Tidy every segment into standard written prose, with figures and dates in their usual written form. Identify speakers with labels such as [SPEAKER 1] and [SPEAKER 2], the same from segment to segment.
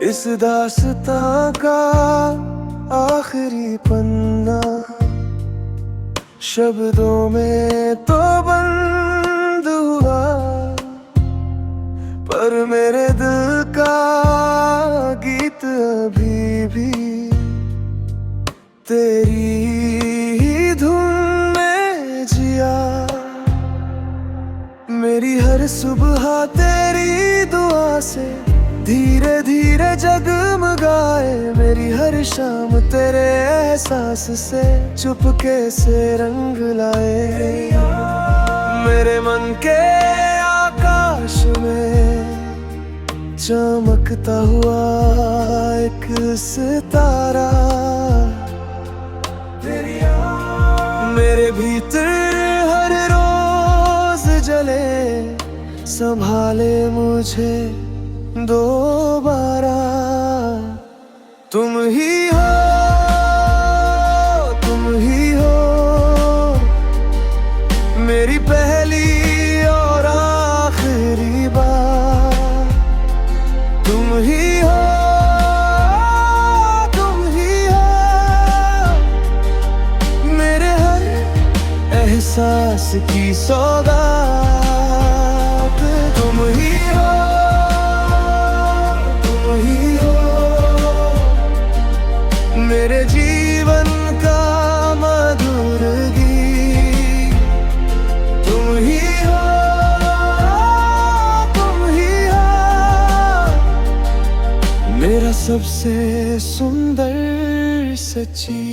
[SPEAKER 1] इस दास्तां का आखिरी पन्ना शब्दों में तो बंद हुआ, पर मेरे दिल का गीत अभी भी तेरी ही धुन में जिया। मेरी हर सुबह तेरी दुआ से धीरे धीरे जगमगाए, मेरी हर शाम तेरे एहसास से चुपके से रंग लाए। मेरे मन के आकाश में चमकता हुआ एक सितारा, मेरे भीतर हर रोज जले, संभाले मुझे दोबारा। तुम ही हो, तुम ही हो मेरी पहली और आखिरी बार। तुम ही हो, तुम ही हो मेरे हर एहसास की सौगात। तुम ही हो, मेरे जीवन का मधुर गीत। तुम ही हो, तुम ही हो मेरा सबसे सुंदर सच्ची।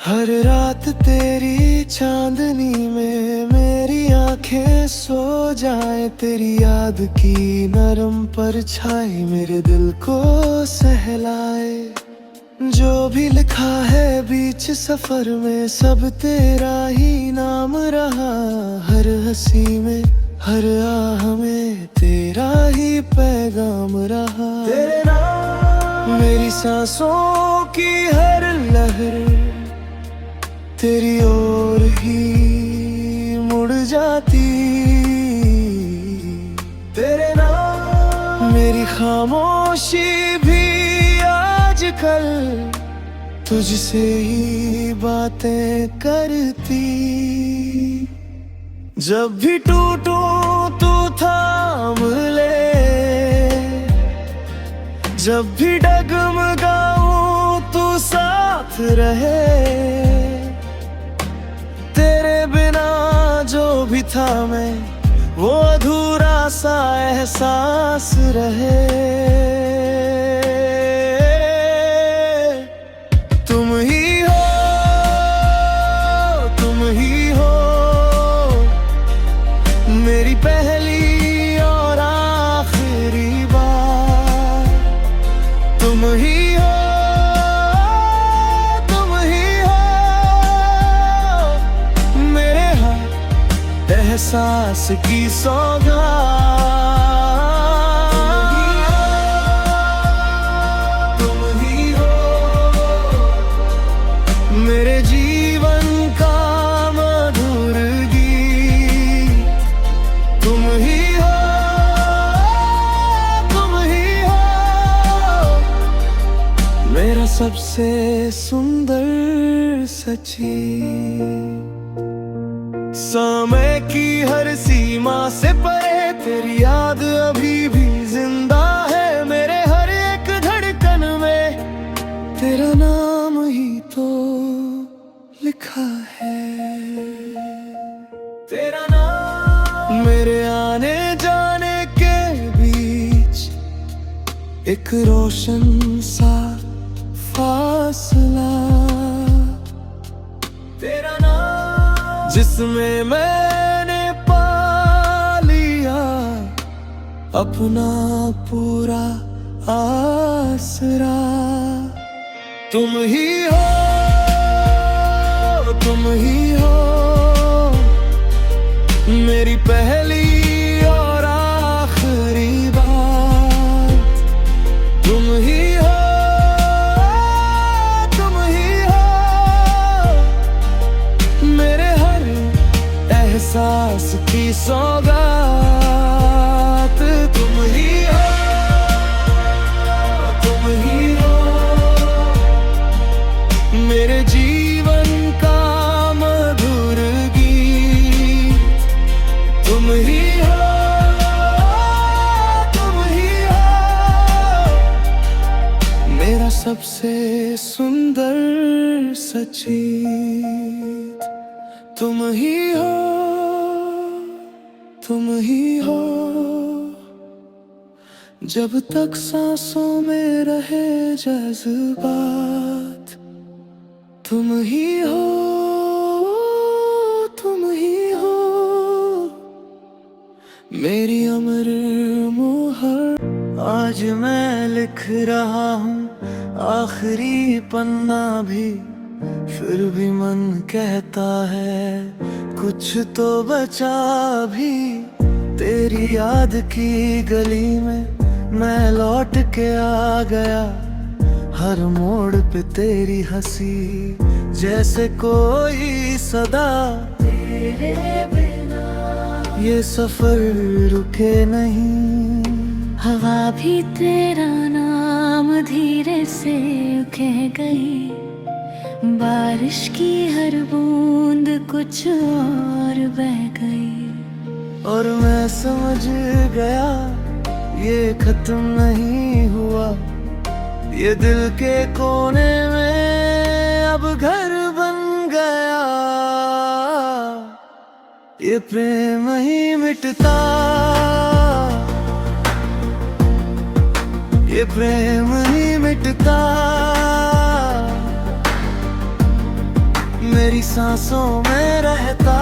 [SPEAKER 1] हर रात तेरी चांदनी में मेरी आंखें सो जाए, तेरी याद की नरम परछाई मेरे दिल को सहलाए। जो भी लिखा है बीच सफर में सब तेरा ही नाम रहा, हर हंसी में हर आह में तेरा ही पैगाम रहा। तेरे नाम मेरी सांसों की हर लहर तेरी ओर ही मुड़ जाती। तेरे नाम मेरी खामोशी भी आजकल तुझसे ही बातें करती। जब भी टूटूं तू थाम ले, जब भी डगमगाऊं तू साथ रहे। तेरे बिना जो भी था मैं वो अधूरा सा एहसास रहे। तुम ही हो, तुम ही हो मेरी पहली और आखिरी बार। तुम ही हो, एहसास की सौगात। तुम ही हो मेरे जीवन का मधुर गीत। तुम ही हो, तुम ही हो मेरा सबसे सुंदर सच्ची। समय की हर सीमा से परे तेरी याद अभी भी जिंदा है, मेरे हर एक धड़कन में तेरा नाम ही तो लिखा है। तेरा नाम मेरे आने जाने के बीच एक रोशन सा फासला। तेरा नाम जिसमें मैंने पा लिया अपना पूरा आसरा। तुम ही हो, तुम ही हो मेरी पहली और आखिरी बात। तुम ही हो, तुम ही हो एहसास की सौगात तुम ही हो, तुम ही हो मेरे जीवन का मधुर गीत। तुम ही हो, तुम ही हो मेरा सबसे सुंदर सचेत। तुम ही हो, तुम ही हो जब तक सांसों में रहे जज्बात। तुम ही हो, तुम ही हो मेरी अमर मोहर। आज मैं लिख रहा हूँ आखिरी पन्ना भी, फिर भी मन कहता है कुछ तो बचा भी। तेरी याद की गली में मैं लौट के आ गया, हर मोड़ पे तेरी हंसी जैसे कोई सदा। तेरे बिना ये सफर रुके नहीं,
[SPEAKER 2] हवा भी तेरा नाम धीरे से कह गई। बारिश की हर बूंद कुछ और बह गई,
[SPEAKER 1] और मैं समझ गया ये खत्म नहीं हुआ। ये दिल के कोने में अब घर बन गया। ये प्रेम ही मिटता, ये प्रेम ही मिटता मेरी सांसों में रहता।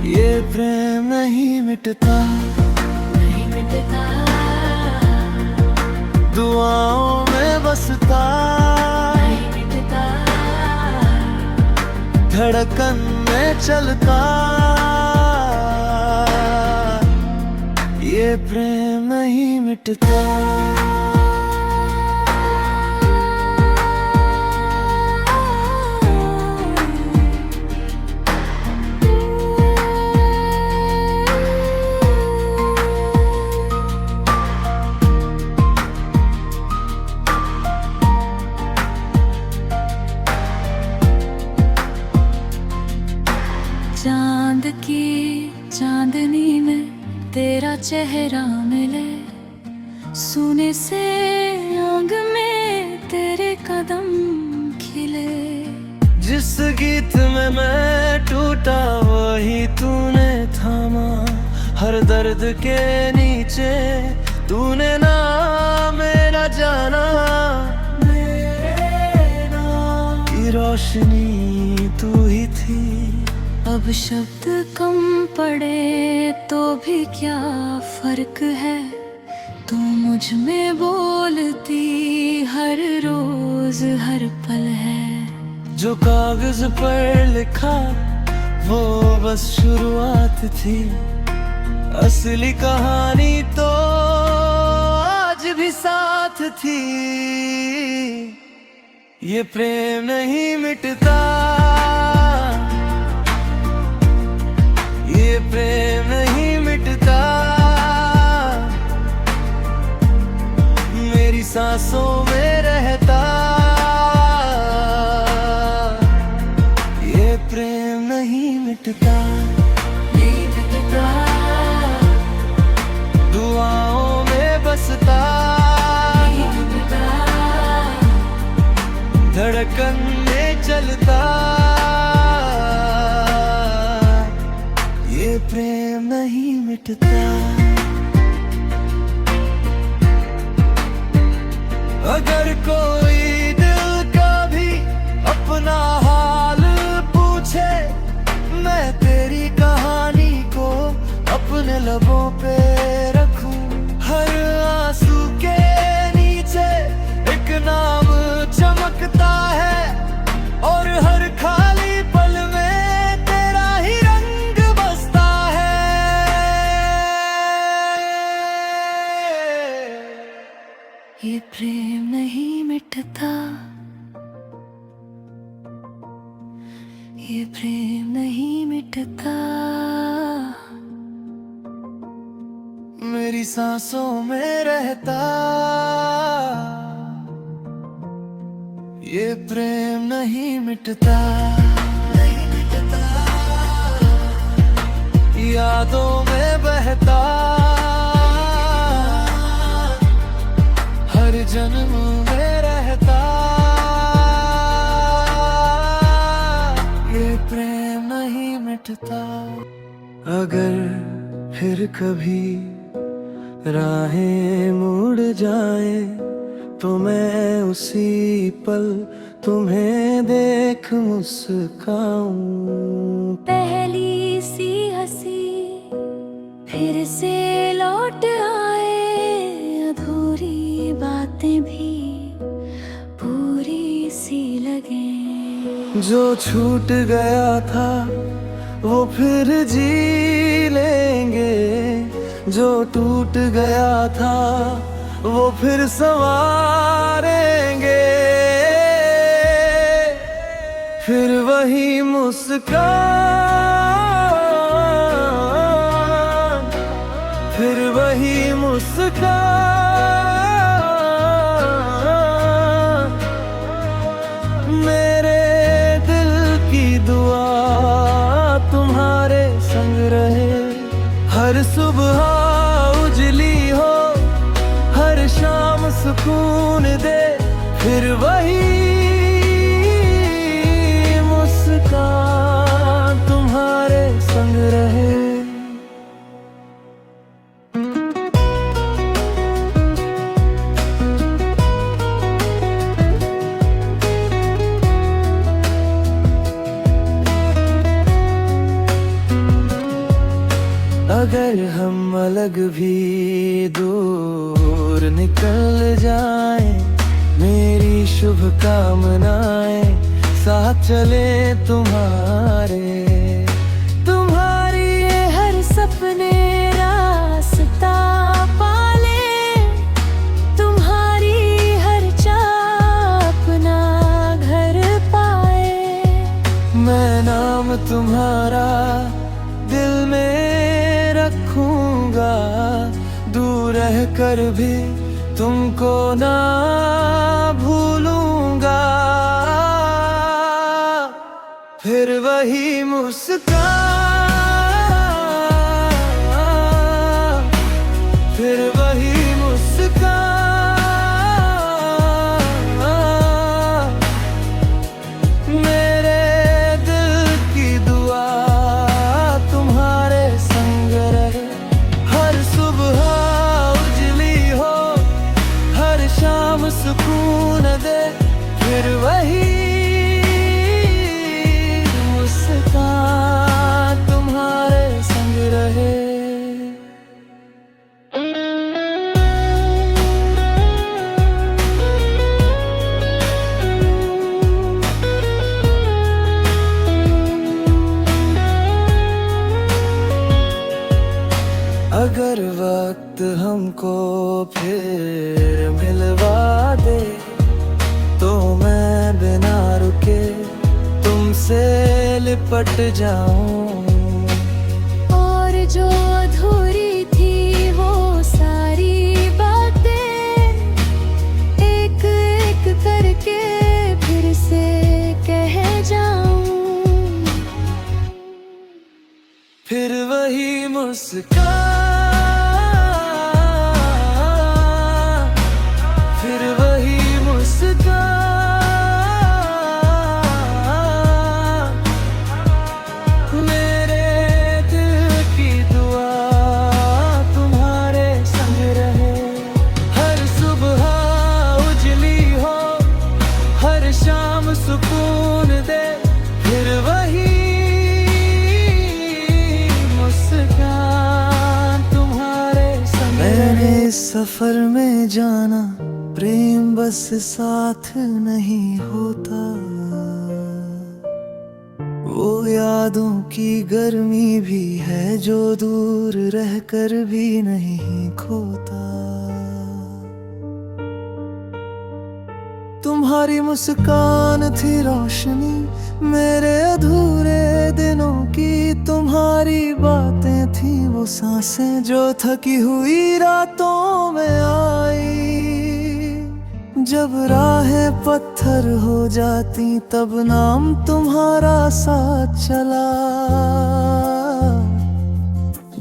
[SPEAKER 1] ये प्रेम नहीं मिटता,
[SPEAKER 2] नहीं मिटता
[SPEAKER 1] दुआओं में बसता।
[SPEAKER 2] नहीं मिटता
[SPEAKER 1] धड़कन में चलता। ये प्रेम नहीं मिटता।
[SPEAKER 2] चांद की चांदनी में तेरा चेहरा मिले, सुने से आंग में तेरे कदम खिले।
[SPEAKER 1] जिस गीत में मैं टूटा वही तूने थामा, हर दर्द के नीचे तूने ना मेरा जाना। मेरे नाम की रोशनी तू ही थी।
[SPEAKER 2] अब शब्द कम पड़े तो भी क्या फर्क है, तू मुझ में बोलती हर रोज हर पल है।
[SPEAKER 1] जो कागज पर लिखा वो बस शुरुआत थी, असली कहानी तो आज भी साथ थी। ये प्रेम नहीं मिटता, ये प्रेम नहीं मिटता मेरी सांसों में रहता। ये प्रेम नहीं मिटता,
[SPEAKER 2] नहीं मिटता
[SPEAKER 1] दुआओं में बसता।
[SPEAKER 2] नहीं मिटता
[SPEAKER 1] धड़कन में चलता। ये प्रेम नहीं मिटता। अगर कोई दिल का भी अपना हाल पूछे, मैं तेरी कहानी को अपने लबों पे रखूं। हर आंसू के नीचे एक नाम चमकता है, और हर खाली पल में तेरा ही रंग बसता है।
[SPEAKER 2] ये प्रेम नहीं मिटता।
[SPEAKER 1] मेरी सांसों में रहता ये प्रेम नहीं मिटता, नहीं मिटता। यादों में बहता हर जन्म में रहता ये प्रेम नहीं मिटता। अगर फिर कभी राहें मुड़ जाए तो मैं उसी पल तुम्हें देख मुस्काऊं।
[SPEAKER 2] पहली सी हंसी फिर से लौट आए, अधूरी बातें भी पूरी सी लगे।
[SPEAKER 1] जो छूट गया था वो फिर जी लेंगे, जो टूट गया था वो फिर संवारेंगे। फिर वही मुस्कान, फिर वही मुस्कान। मेरे दिल की दुआ तुम्हारे संग रहे, हर सुबह उजली हो, हर शाम सुकून दे। फिर वही मुस्कान तुम्हारे संग रहे। अगर हम अलग भी दूर निकल जाएं, मेरी शुभकामनाएं साथ चले तुम्हारे।
[SPEAKER 2] तुम्हारी ये हर सपने रास्ता पाले, तुम्हारी हर चाह अपना घर पाए।
[SPEAKER 1] मैं नाम तुम्हारा दिल में रखूंगा, दूर रह कर भी तुमको ना भूलूंगा। फिर वही मुस्कान, फिर वही मुस्कान। मेरे दिल की दुआ तुम्हारे संग रहे, हर सुबह उजली हो, हर शाम सुकून दे। फिर वही मुस्कान तुम्हारे संग रहे। अगर वक्त हमको फिर मिलवा दे तो मैं बिना रुके तुमसे लिपट जाऊं।
[SPEAKER 2] और जो अधूरी थी वो सारी बातें एक एक करके फिर से कह जाऊं।
[SPEAKER 1] फिर वही मुस्कान, फिर वही मुस्कान। मेरे दिल की दुआ तुम्हारे संग रहे, हर सुबह उजली हो, हर शाम सुकून दे। फिर वही सफर में जाना प्रेम बस साथ नहीं होता, वो यादों की गर्मी भी है जो दूर रहकर भी नहीं खोता। तुम्हारी मुस्कान थी रोशनी मेरे अधूरे तुम्हारी बातें थी वो सांसें जो थकी हुई रातों में आई। जब राहें पत्थर हो जाती तब नाम तुम्हारा साथ चला।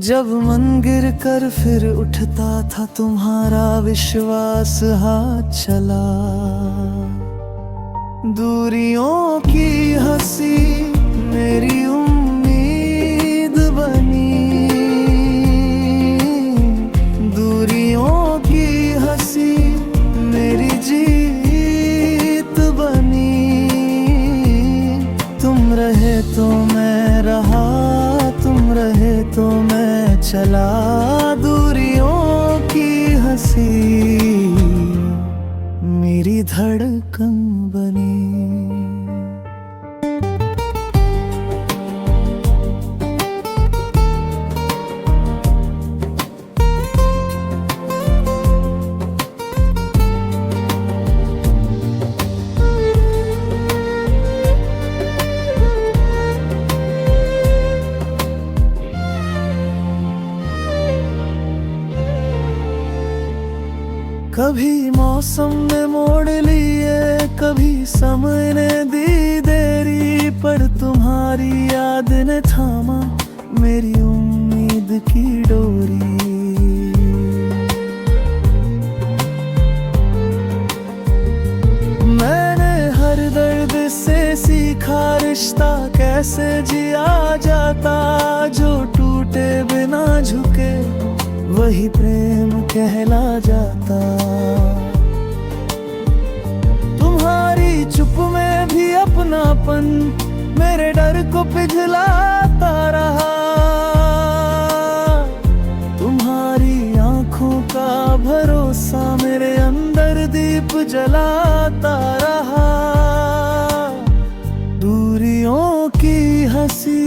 [SPEAKER 1] जब मन गिर कर फिर उठता था तुम्हारा विश्वास हाथ चला। दूरियों की हंसी मेरी उम्मीद बनी। दूरियों की हंसी मेरी जीत बनी। तुम रहे तो मैं रहा, तुम रहे तो मैं चला। दूरियों की हंसी मेरी धड़कन बनी। कभी मौसम ने मोड़ लिए, कभी समय ने दी देरी, पर तुम्हारी याद ने थामा मेरी उम्मीद की डोरी। मैंने हर दर्द से सीखा रिश्ता कैसे जिया जाता। जो टूटे बिना झुके वही प्रेम कहला जाता। तुम्हारी चुप में भी अपनापन मेरे डर को पिघलाता रहा। तुम्हारी आंखों का भरोसा मेरे अंदर दीप जलाता रहा। दूरियों की हंसी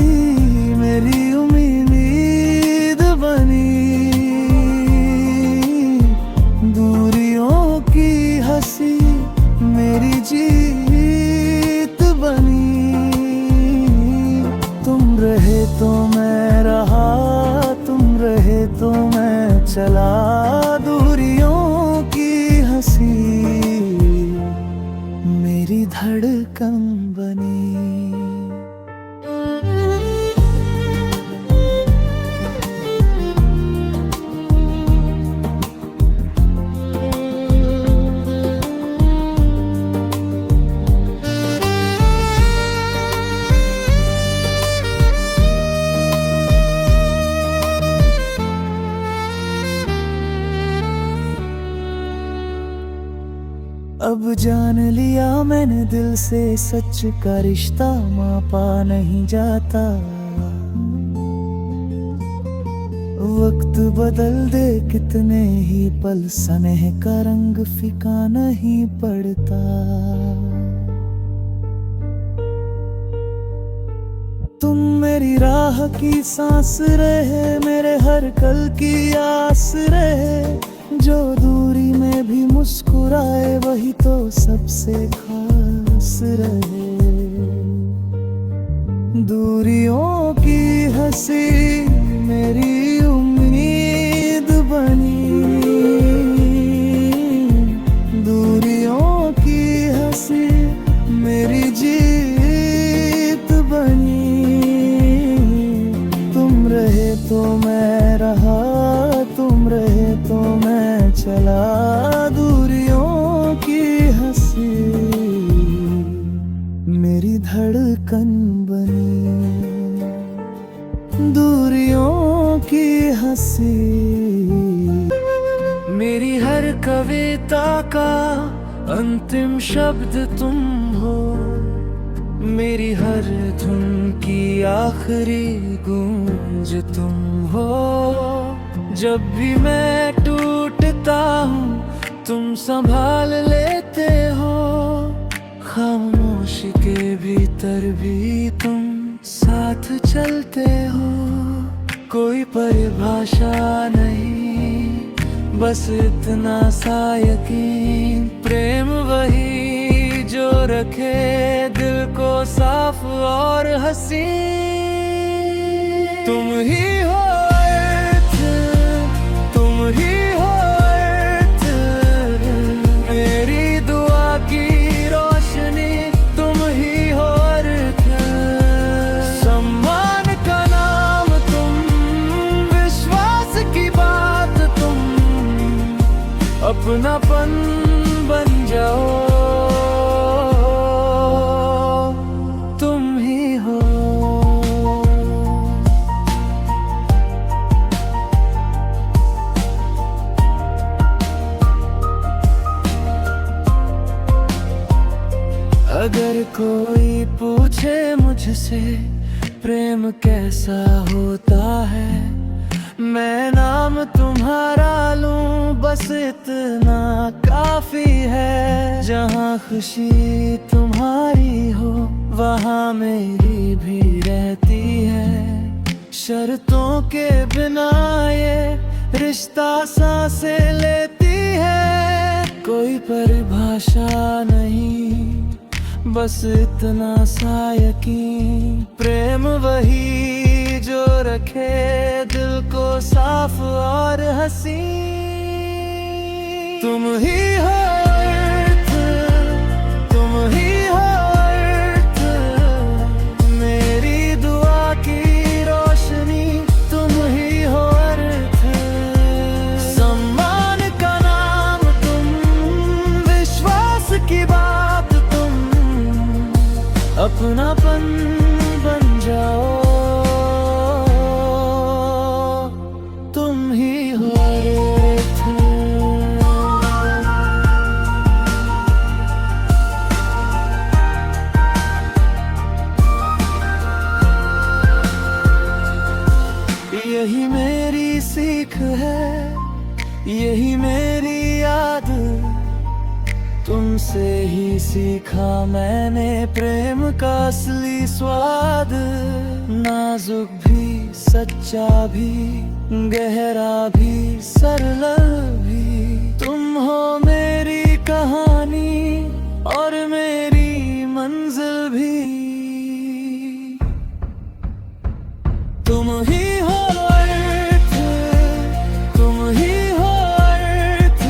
[SPEAKER 1] मेरी उम्मीद बनी। हंसी मेरी जीत बनी। तुम रहे तो मैं रहा, तुम रहे तो मैं चला। दूरियों की हंसी मेरी धड़कन बनी। अब जान लिया मैंने दिल से सच का रिश्ता मापा नहीं जाता। वक्त बदल दे कितने ही पल स्नेह का रंग फीका नहीं पड़ता। तुम मेरी राह की सांस रहे, मेरे हर कल की आस रहे। जो दूरी में भी मुस्कुराए वही तो सबसे खास रहे। दूरियों की हंसी मेरी उम्मीद बनी। दूरियों की हंसी मेरी जीत बनी। तुम रहे तो मैं रहा, तुम रहे तो मैं चला। दूरियों की हंसी मेरी धड़कन बनी। दूरियों की हंसी मेरी हर कविता का अंतिम शब्द तुम हो। मेरी हर धुन की आखिरी गूंज तुम हो। जब भी मैं टूटता हूँ तुम संभाल लेते हो। खामोश के भीतर भी तुम साथ चलते हो। कोई परिभाषा नहीं, बस इतना सा यकीन। प्रेम वही जो रखे दिल को साफ और हसीन। तुम ही हो अर्थ, तुम ही हो अर्थ, मेरी दुआ की रोशनी तुम ही हो अर्थ। सम्मान का नाम तुम, विश्वास की बात तुम, अपनापन बन जाओ, तुम ही हो। अगर कोई पूछे मुझसे प्रेम कैसा होता है, मैं नाम तुम्हारा लूं बस इतना काफी है। जहाँ खुशी तुम्हारी हो वहाँ मेरी भी रहती है। शर्तों के बिना ये रिश्ता सांसें लेती है। कोई परिभाषा नहीं, बस इतना सा यकीन, प्रेम वही जो रखे दिल को साफ और हसी। तुम ही हो अर्थ, तुम ही हो अर्थ, मेरी दुआ की रोशनी तुम ही हो अर्थ। सम्मान का नाम तुम, विश्वास की बात तुम, अपनापन बन जाओ, तुम ही हो अर्थ। यही मेरी सीख है, यही मेरी याद, तुमसे ही सीखा मैंने प्रेम का असली स्वाद। नाजुक भी, सच्चा भी, गहरा भी, सरल भी, तुम हो मेरी कहानी और मेरी मंजिल भी। तुम ही हो अर्थ, तुम ही हो अर्थ,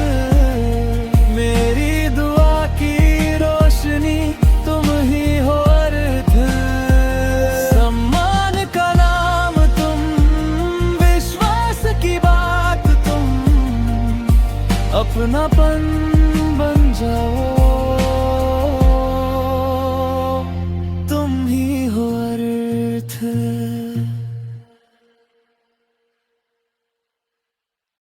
[SPEAKER 1] मेरी दुआ की रोशनी तुम ही हो अर्थ। सम्मान का नाम तुम, विश्वास की बात तुम, अपनापन